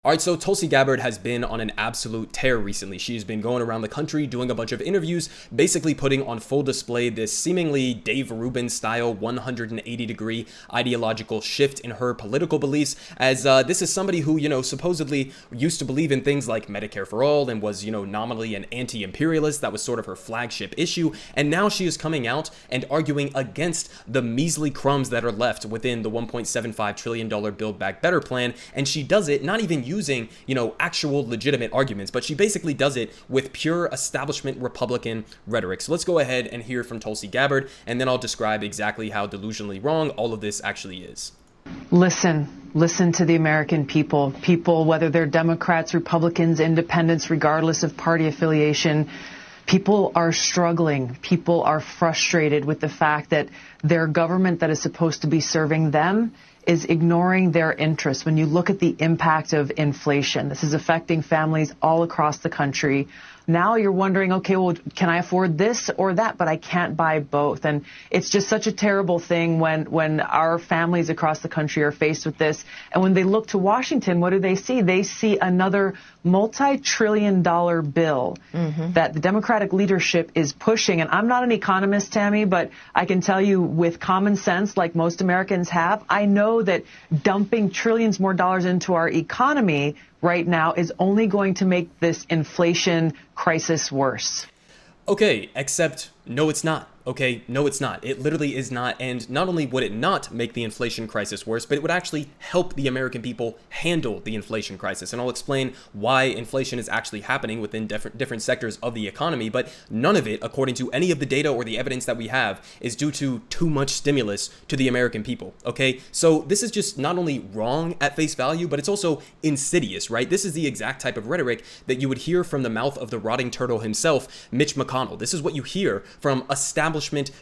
All right, so Tulsi Gabbard has been on an absolute tear recently. She's been going around the country doing a bunch of interviews, basically putting on full display this seemingly Dave Rubin style 180-degree ideological shift in her political beliefs, as this is somebody who, supposedly used to believe in things like Medicare for all and was, nominally an anti-imperialist. That was sort of her flagship issue. And now she is coming out and arguing against the measly crumbs that are left within the $1.75 trillion Build Back Better plan. And she does it not even using, actual legitimate arguments, but she basically does it with pure establishment Republican rhetoric. So let's go ahead and hear from Tulsi Gabbard, and then I'll describe exactly how delusionally wrong all of this actually is. Listen to the American people, whether they're Democrats, Republicans, independents, regardless of party affiliation. People are struggling. People are frustrated with the fact that their government that is supposed to be serving them is ignoring their interests. When you look at the impact of inflation, this is affecting families all across the country. Now you're wondering, okay, well, can I afford this or that? But I can't buy both. And it's just such a terrible thing when our families across the country are faced with this. And when they look to Washington, what do they see? They see another multi-trillion-dollar bill that the Democratic leadership is pushing. And I'm not an economist, Tammy, but I can tell you with common sense, like most Americans have, I know that dumping trillions more dollars into our economy right now is only going to make this inflation crisis worse. Okay, except no, it's not. Okay, no, it's not. It literally is not. And not only would it not make the inflation crisis worse, but it would actually help the American people handle the inflation crisis. And I'll explain why inflation is actually happening within different sectors of the economy. But none of it, according to any of the data or the evidence that we have, is due to too much stimulus to the American people. Okay, so this is just not only wrong at face value, but it's also insidious, right? This is the exact type of rhetoric that you would hear from the mouth of the rotting turtle himself, Mitch McConnell. This is what you hear from establishment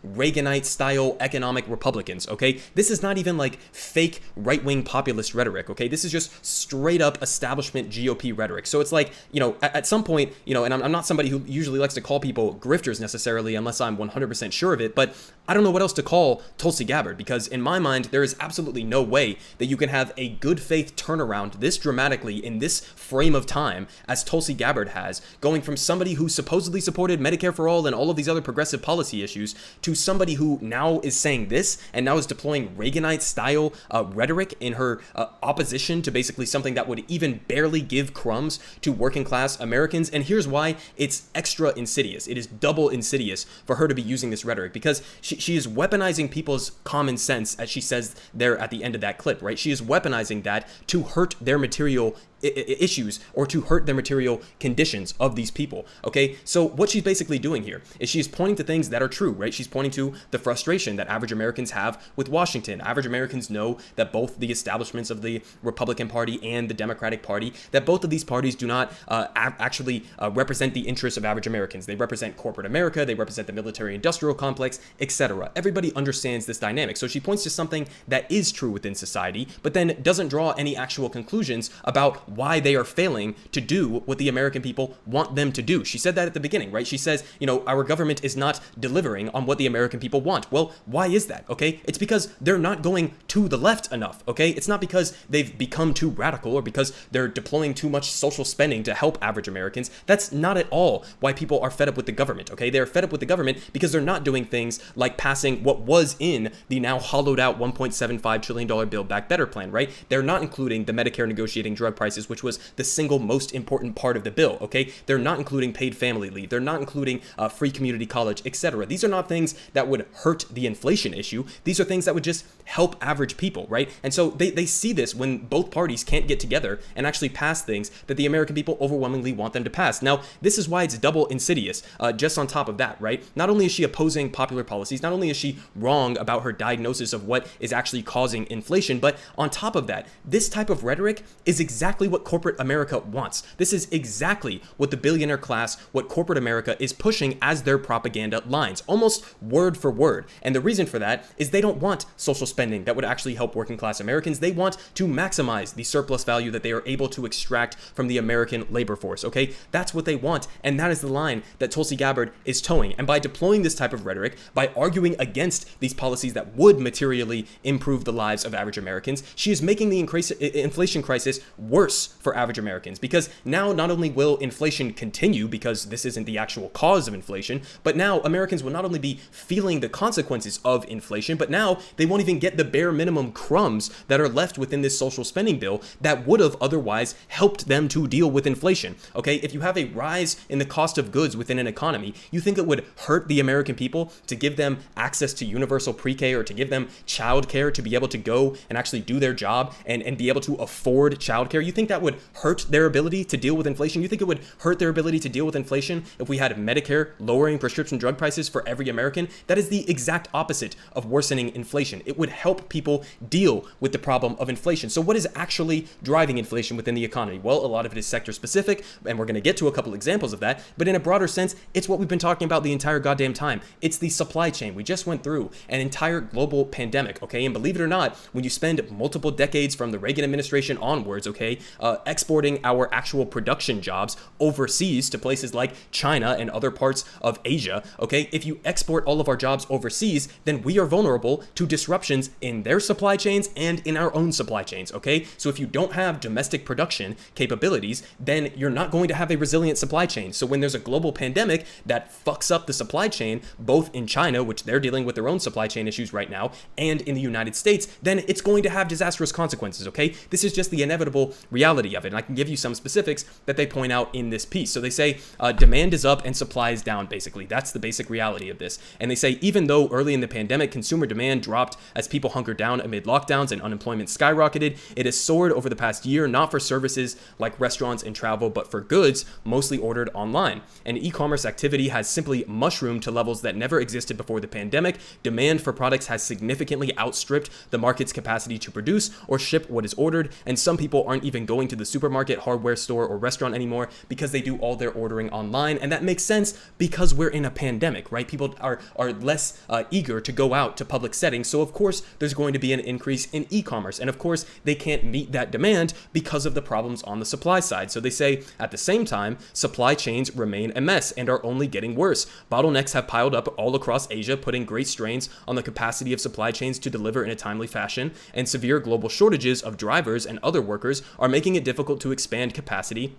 Reaganite style economic Republicans. Okay, this is not even like fake right-wing populist rhetoric. Okay, this is just straight up establishment GOP rhetoric. So it's like, at some point, and I'm not somebody who usually likes to call people grifters necessarily unless I'm 100% sure of it, but I don't know what else to call Tulsi Gabbard, because in my mind there is absolutely no way that you can have a good faith turnaround this dramatically in this frame of time as Tulsi Gabbard has, going from somebody who supposedly supported Medicare for all and all of these other progressive policy issues to somebody who now is saying this and now is deploying Reaganite style rhetoric in her opposition to basically something that would even barely give crumbs to working class Americans. And here's why it's extra insidious. It is double insidious for her to be using this rhetoric, because she is weaponizing people's common sense, as she says there at the end of that clip, right? She is weaponizing that to hurt their material issues or to hurt the material conditions of these people. Okay, so what she's basically doing here is she's pointing to things that are true, right? She's pointing to the frustration that average Americans have with Washington. Average Americans know that both the establishments of the Republican Party and the Democratic Party, that both of these parties do not actually represent the interests of average Americans. They represent corporate America, they represent the military-industrial complex, etc. Everybody understands this dynamic. So she points to something that is true within society, but then doesn't draw any actual conclusions about why they are failing to do what the American people want them to do. She said that at the beginning, right? She says, our government is not delivering on what the American people want. Well, why is that? Okay, it's because they're not going to the left enough. Okay, it's not because they've become too radical or because they're deploying too much social spending to help average Americans. That's not at all why people are fed up with the government. Okay, they're fed up with the government because they're not doing things like passing what was in the now hollowed out $1.75 trillion Build Back Better plan, right? They're not including the Medicare negotiating drug prices, which was the single most important part of the bill. Okay, they're not including paid family leave. They're not including free community college, etc. These are not things that would hurt the inflation issue. These are things that would just help average people, right? And so they see this when both parties can't get together and actually pass things that the American people overwhelmingly want them to pass. Now, this is why it's double insidious. Just on top of that, right? Not only is she opposing popular policies, not only is she wrong about her diagnosis of what is actually causing inflation, but on top of that, this type of rhetoric is exactly what corporate America wants. This is exactly what the billionaire class, what corporate America is pushing as their propaganda lines, almost word for word. And the reason for that is they don't want social spending that would actually help working class Americans. They want to maximize the surplus value that they are able to extract from the American labor force. Okay, that's what they want, and that is the line that Tulsi Gabbard is towing. And by deploying this type of rhetoric, by arguing against these policies that would materially improve the lives of average Americans, she is making the inflation crisis worse worse for average Americans, because now not only will inflation continue, because this isn't the actual cause of inflation, but now Americans will not only be feeling the consequences of inflation, but now they won't even get the bare minimum crumbs that are left within this social spending bill that would have otherwise helped them to deal with inflation. Okay, if you have a rise in the cost of goods within an economy, you think it would hurt the American people to give them access to universal pre-K or to give them childcare to be able to go and actually do their job and be able to afford childcare? You think that would hurt their ability to deal with inflation? You think it would hurt their ability to deal with inflation if we had Medicare lowering prescription drug prices for every American? That is the exact opposite of worsening inflation. It would help people deal with the problem of inflation. So what is actually driving inflation within the economy? Well, a lot of it is sector specific, and we're going to get to a couple examples of that, but in a broader sense, it's what we've been talking about the entire goddamn time. It's the supply chain. We just went through an entire global pandemic, okay? And believe it or not, when you spend multiple decades from the Reagan administration onwards, okay, exporting our actual production jobs overseas to places like China and other parts of Asia, okay, if you export all of our jobs overseas, then we are vulnerable to disruptions in their supply chains and in our own supply chains, okay? So if you don't have domestic production capabilities, then you're not going to have a resilient supply chain. So when there's a global pandemic that fucks up the supply chain, both in China, which they're dealing with their own supply chain issues right now, and in the United States, then it's going to have disastrous consequences, okay? This is just the inevitable reality of it. And I can give you some specifics that they point out in this piece. So they say demand is up and supply is down, basically. That's the basic reality of this. And they say even though early in the pandemic, consumer demand dropped as people hunkered down amid lockdowns and unemployment skyrocketed, it has soared over the past year, not for services like restaurants and travel, but for goods mostly ordered online. And e-commerce activity has simply mushroomed to levels that never existed before the pandemic. Demand for products has significantly outstripped the market's capacity to produce or ship what is ordered, and some people aren't even going to the supermarket, hardware store, or restaurant anymore because they do all their ordering online. And that makes sense because we're in a pandemic, right? People are less eager to go out to public settings, so of course there's going to be an increase in e-commerce, and of course they can't meet that demand because of the problems on the supply side. So they say at the same time, supply chains remain a mess and are only getting worse. Bottlenecks have piled up all across Asia, putting great strains on the capacity of supply chains to deliver in a timely fashion, and severe global shortages of drivers and other workers are making it difficult to expand capacity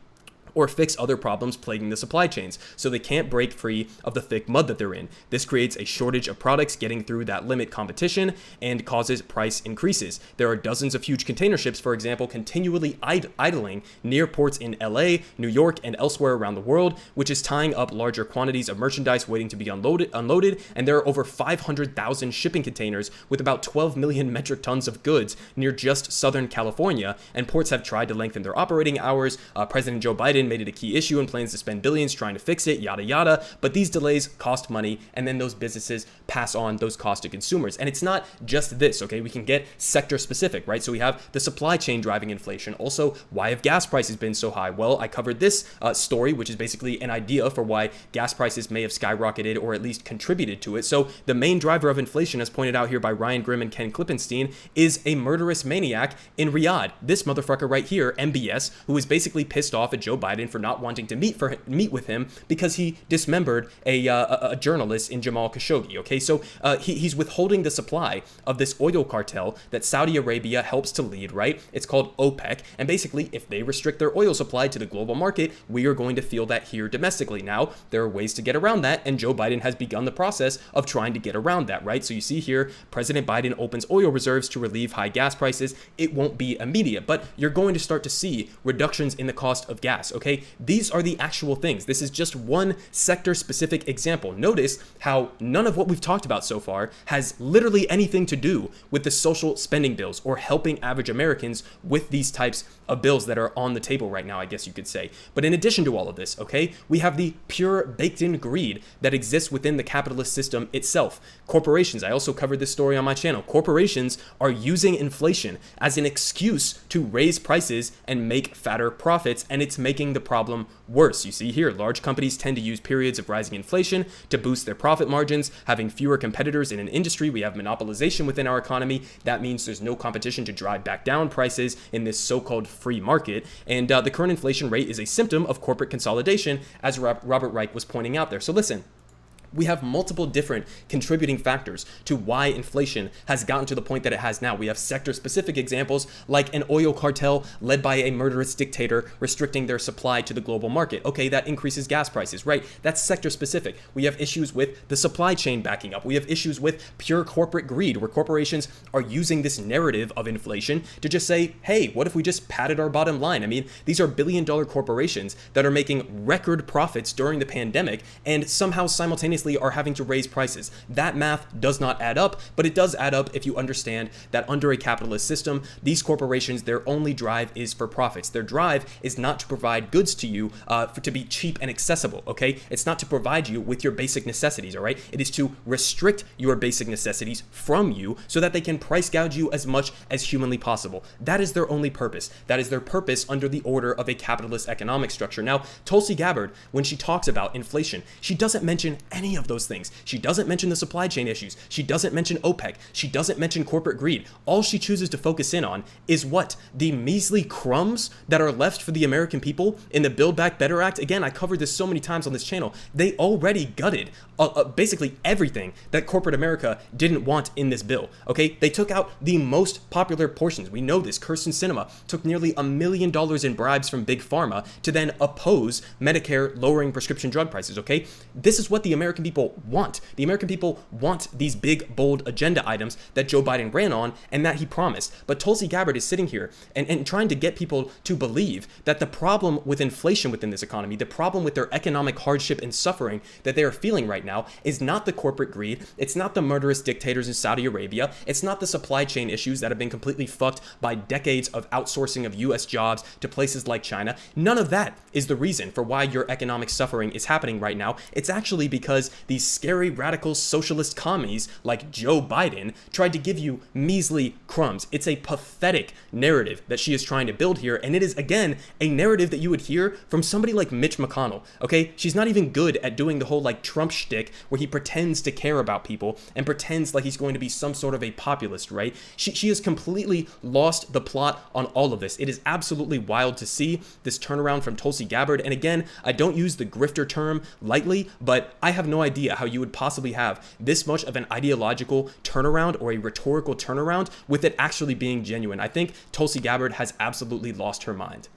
or fix other problems plaguing the supply chains, so they can't break free of the thick mud that they're in. This creates a shortage of products getting through that limit competition and causes price increases. There are dozens of huge container ships, for example, continually idling near ports in LA, New York, and elsewhere around the world, which is tying up larger quantities of merchandise waiting to be unloaded, and there are over 500,000 shipping containers with about 12 million metric tons of goods near just Southern California, and ports have tried to lengthen their operating hours. President Joe Biden made it a key issue and plans to spend billions trying to fix it, yada yada, but these delays cost money, and then those businesses pass on those costs to consumers. And it's not just this, okay? We can get sector specific, right? So we have the supply chain driving inflation. Also, why have gas prices been so high? Well, I covered this story, which is basically an idea for why gas prices may have skyrocketed or at least contributed to it. So the main driver of inflation, as pointed out here by Ryan Grimm and Ken Klippenstein, is a murderous maniac in Riyadh. This motherfucker right here, MBS, who is basically pissed off at Joe Biden for not wanting to meet with him because he dismembered a journalist in Jamal Khashoggi. Okay, so he's withholding the supply of this oil cartel that Saudi Arabia helps to lead, right? It's called OPEC, and basically if they restrict their oil supply to the global market, we are going to feel that here domestically. Now, there are ways to get around that, and Joe Biden has begun the process of trying to get around that, right? So you see here, President Biden opens oil reserves to relieve high gas prices. It won't be immediate, but you're going to start to see reductions in the cost of gas, okay? These are the actual things. This is just one sector-specific example. Notice how none of what we've talked about so far has literally anything to do with the social spending bills or helping average Americans with these types of bills that are on the table right now, I guess you could say. But in addition to all of this, okay, we have the pure baked-in greed that exists within the capitalist system itself. Corporations, I also covered this story on my channel. Corporations are using inflation as an excuse to raise prices and make fatter profits, and it's making the problem worse. You see here, large companies tend to use periods of rising inflation to boost their profit margins. Having fewer competitors in an industry, we have monopolization within our economy. That means there's no competition to drive back down prices in this so-called free market. And the current inflation rate is a symptom of corporate consolidation, as Robert Reich was pointing out there. So listen, We have multiple different contributing factors to why inflation has gotten to the point that it has now. We have sector-specific examples like an oil cartel led by a murderous dictator restricting their supply to the global market. Okay, that increases gas prices, right? That's sector-specific. We have issues with the supply chain backing up. We have issues with pure corporate greed, where corporations are using this narrative of inflation to just say, hey, what if we just padded our bottom line? I mean, these are billion-dollar corporations that are making record profits during the pandemic and somehow simultaneously are having to raise prices. That math does not add up, but it does add up if you understand that under a capitalist system, these corporations, their only drive is for profits. Their drive is not to provide goods to you to be cheap and accessible, okay? It's not to provide you with your basic necessities, all right? It is to restrict your basic necessities from you so that they can price gouge you as much as humanly possible. That is their only purpose. That is their purpose under the order of a capitalist economic structure. Now, Tulsi Gabbard, when she talks about inflation, she doesn't mention any of those things. She doesn't mention the supply chain issues. She doesn't mention OPEC. She doesn't mention corporate greed. All she chooses to focus in on is what? The measly crumbs that are left for the American people in the Build Back Better Act. Again, I covered this so many times on this channel. They already gutted basically everything that corporate America didn't want in this bill. Okay, they took out the most popular portions. We know this. Kirsten Sinema took nearly $1 million in bribes from Big Pharma to then oppose Medicare lowering prescription drug prices. Okay, this is what the American people want. The American people want these big, bold agenda items that Joe Biden ran on and that he promised. But Tulsi Gabbard is sitting here and trying to get people to believe that the problem with inflation within this economy, the problem with their economic hardship and suffering that they are feeling right now is not the corporate greed. It's not the murderous dictators in Saudi Arabia. It's not the supply chain issues that have been completely fucked by decades of outsourcing of US jobs to places like China. None of that is the reason for why your economic suffering is happening right now. It's actually because these scary radical socialist commies like Joe Biden tried to give you measly crumbs. It's a pathetic narrative that she is trying to build here, and it is, again, a narrative that you would hear from somebody like Mitch McConnell, okay? She's not even good at doing the whole like Trump shtick where he pretends to care about people and pretends like he's going to be some sort of a populist, right? She has completely lost the plot on all of this. It is absolutely wild to see this turnaround from Tulsi Gabbard, and again, I don't use the grifter term lightly, but I have no idea how you would possibly have this much of an ideological turnaround or a rhetorical turnaround with it actually being genuine. I think Tulsi Gabbard has absolutely lost her mind.